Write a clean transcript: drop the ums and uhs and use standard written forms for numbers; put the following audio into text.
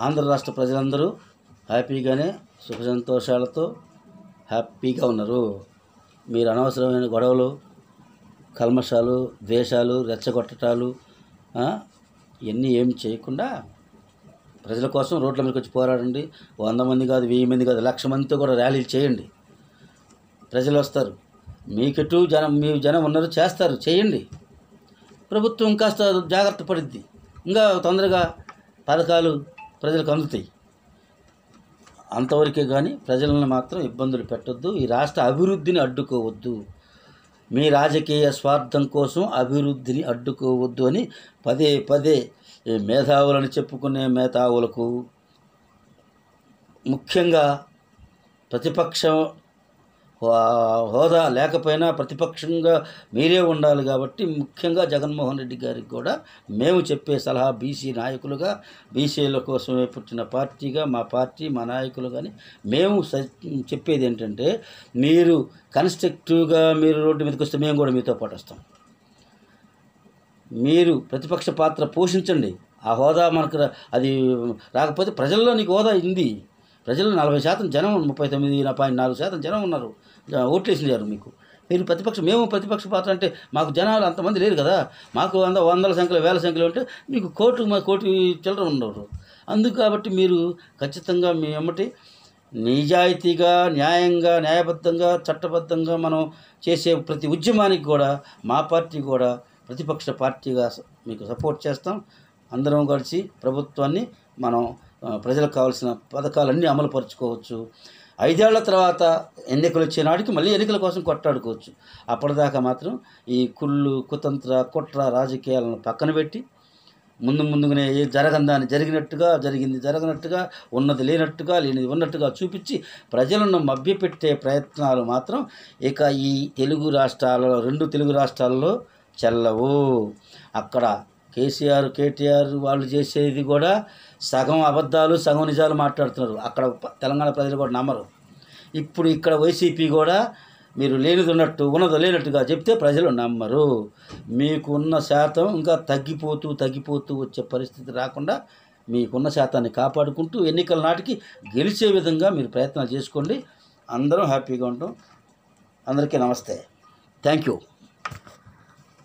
ఆంధ్ర రాష్ట్ర ప్రజలందరూ హ్యాపీగానే సుఖ సంతోషాలతో హ్యాపీగా ఉన్నారు. మీరు అనవసరమైన గొడవలు, కల్మషాలు, ద్వేషాలు, రెచ్చగొట్టటాలు ఇవన్నీ ఏమి చేయకుండా ప్రజల కోసం రోడ్ల మీదకి వచ్చి పోరాడండి. 100 మంది కాదు, 1000 మంది కాదు, 1,00,000 మందితో కూడా ర్యాలీలు చేయండి. ప్రజలు వస్తారు. మీకెటు మీ జనం ఉన్నారు, చేస్తారు, చేయండి. ప్రభుత్వం కాస్త జాగ్రత్త పడుద్ది, ఇంకా తొందరగా పథకాలు ప్రజలకు అందుతాయి. అంతవరకే కానీ ప్రజలను మాత్రం ఇబ్బందులు పెట్టొద్దు. ఈ రాష్ట్ర అభివృద్ధిని అడ్డుకోవద్దు. మీ రాజకీయ స్వార్థం కోసం అభివృద్ధిని అడ్డుకోవద్దు అని పదే పదే మేధావులని చెప్పుకునే మేధావులకు, ముఖ్యంగా ప్రతిపక్ష హోదా లేకపోయినా ప్రతిపక్షంగా మీరే ఉండాలి కాబట్టి ముఖ్యంగా జగన్మోహన్ రెడ్డి గారికి కూడా మేము చెప్పే సలహా, బీసీ నాయకులుగా, బీసీల కోసమే పుట్టిన పార్టీగా మా పార్టీ, మా నాయకులు కానీ మేము చెప్పేది ఏంటంటే, మీరు కన్స్ట్రక్టివ్గా మీరు రోడ్డు మీదకి వస్తే మేము కూడా మీతో పాటు వస్తాం. మీరు ప్రతిపక్ష పాత్ర పోషించండి. ఆ హోదా మనకు అది రాకపోతే ప్రజల్లో నీకు హోదా ఉంది. ప్రజలు 40% జనం, 39.4% జనం ఉన్నారు, ఓట్లేసినారు మీకు. మీరు మేము ప్రతిపక్ష పాత్ర అంటే మాకు జనాలు అంతమంది లేరు కదా. మాకు వందల సంఖ్యలో, వేల సంఖ్యలో ఉంటే మీకు కోటి చిల్లర ఉండరు. అందుకు కాబట్టి మీరు ఖచ్చితంగా మీ ఎమ్మటి నిజాయితీగా, న్యాయంగా, న్యాయబద్ధంగా, చట్టబద్ధంగా మనం చేసే ప్రతి ఉద్యమానికి కూడా మా పార్టీ కూడా ప్రతిపక్ష పార్టీగా మీకు సపోర్ట్ చేస్తాం. అందరం కలిసి ప్రభుత్వాన్ని మనం ప్రజలకు కావాల్సిన పథకాలన్నీ అమలుపరుచుకోవచ్చు. 5 ఏళ్ల తర్వాత ఎన్నికలు వచ్చే నాటికి మళ్ళీ ఎన్నికల కోసం కొట్టాడుకోవచ్చు. అప్పటిదాకా మాత్రం ఈ కుతంత్ర, కుట్ర రాజకీయాలను పక్కన పెట్టి ముందుగానే జరగందాన్ని జరిగినట్టుగా, జరిగింది జరగనట్టుగా, ఉన్నది లేనట్టుగా, లేనిది ఉన్నట్టుగా చూపించి ప్రజలను మభ్యపెట్టే ప్రయత్నాలు మాత్రం ఇక ఈ 2 తెలుగు రాష్ట్రాల్లో చెల్లవు. అక్కడ కేటీఆర్ వాళ్ళు చేసేది కూడా సగం అబద్ధాలు, సగం నిజాలు మాట్లాడుతున్నారు. అక్కడ తెలంగాణ ప్రజలు కూడా నమ్మరు. ఇప్పుడు ఇక్కడ వైసీపీ కూడా మీరు లేనిది ఉన్నట్టు, ఉన్నది లేనట్టుగా చెప్తే ప్రజలు నమ్మరు. మీకున్న శాతం ఇంకా తగ్గిపోతూ వచ్చే పరిస్థితి రాకుండా మీకున్న శాతాన్ని కాపాడుకుంటూ ఎన్నికల నాటికి గెలిచే విధంగా మీరు ప్రయత్నాలు చేసుకోండి. అందరం హ్యాపీగా ఉంటాం. అందరికీ నమస్తే. Thank you.